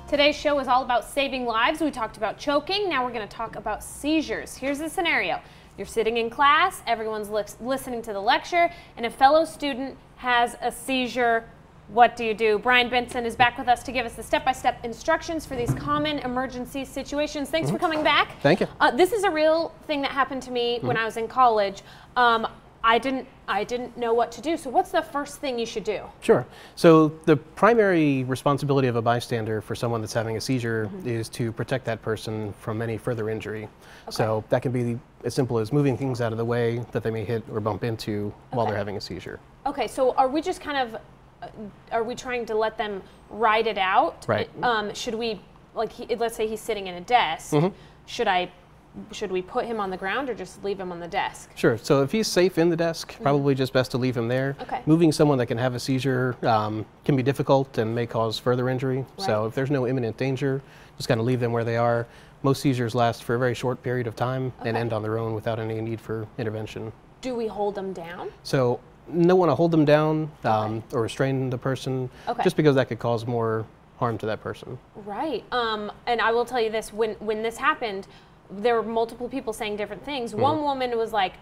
Today's show is all about saving lives. We talked about choking. Now we're going to talk about seizures. Here's the scenario. You're sitting in class, everyone's listening to the lecture, and a fellow student has a seizure. What do you do? Brian Benson is back with us to give us the step-by-step instructions for these common emergency situations. Thanks for coming back. Thank you. This is a real thing that happened to me when I was in college. I didn't know what to do. So what's the first thing you should do? Sure. So the primary responsibility of a bystander for someone that's having a seizure is to protect that person from any further injury. Okay. So that can be as simple as moving things out of the way that they may hit or bump into while they're having a seizure. Okay, so are we just kind of, are we trying to let them ride it out? Right. Should we, like, let's say he's sitting in a desk, should we put him on the ground or just leave him on the desk? Sure. So if he's safe in the desk, probably just best to leave him there. Okay. Moving someone that can have a seizure can be difficult and may cause further injury. Right. So if there's no imminent danger, just kind of leave them where they are. Most seizures last for a very short period of time and end on their own without any need for intervention. Do we hold them down? So no one to hold them down or restrain the person, just because that could cause more harm to that person. Right. And I will tell you this, when this happened, there were multiple people saying different things. One woman was like,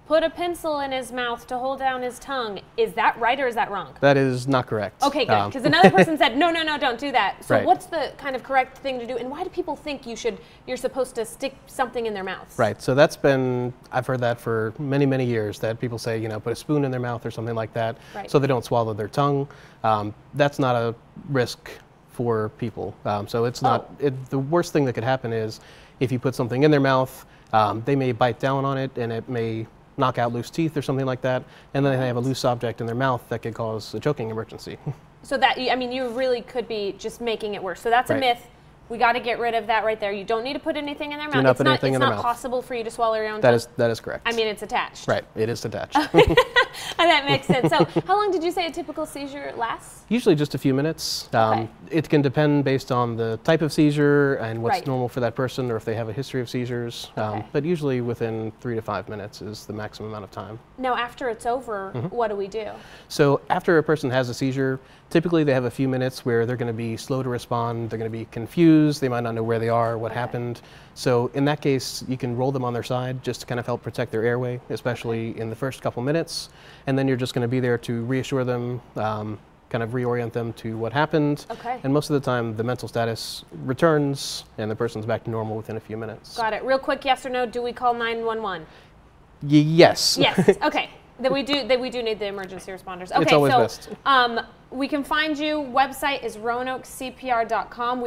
put a pencil in his mouth to hold down his tongue. Is that right or is that wrong? That is not correct. Okay, good, because another person said, no, don't do that. So right. What's the kind of correct thing to do, and why do people think you're supposed to stick something in their mouths? Right, so I've heard that for many, many years, that people say, put a spoon in their mouth or something like that, so they don't swallow their tongue. That's not a risk for people. So it's not, the worst thing that could happen is if you put something in their mouth, they may bite down on it and it may knock out loose teeth or something like that, and then they have a loose object in their mouth that could cause a choking emergency. So that, I mean, you really could be just making it worse. So that's a myth. We got to get rid of that right there. You don't need to put anything in their mouth. It's not possible for you to swallow your own tongue. That is correct. I mean, it's attached. Right, it is attached. That makes sense. So how long did you say a typical seizure lasts? Usually just a few minutes. It can depend based on the type of seizure and what's normal for that person, or if they have a history of seizures. But usually within 3 to 5 minutes is the maximum amount of time. Now, after it's over, what do we do? So after a person has a seizure, typically they have a few minutes where they're going to be slow to respond. They're going to be confused. They might not know where they are, what happened. So in that case, you can roll them on their side just to kind of help protect their airway, especially in the first couple minutes. And then you're just going to be there to reassure them, kind of reorient them to what happened. And most of the time, the mental status returns and the person's back to normal within a few minutes. Got it. Real quick, yes or no, do we call 911? Yes. Yes. Okay. Then we do need the emergency responders. Okay, it's always best. We can find you. Website is roanoakcpr.com.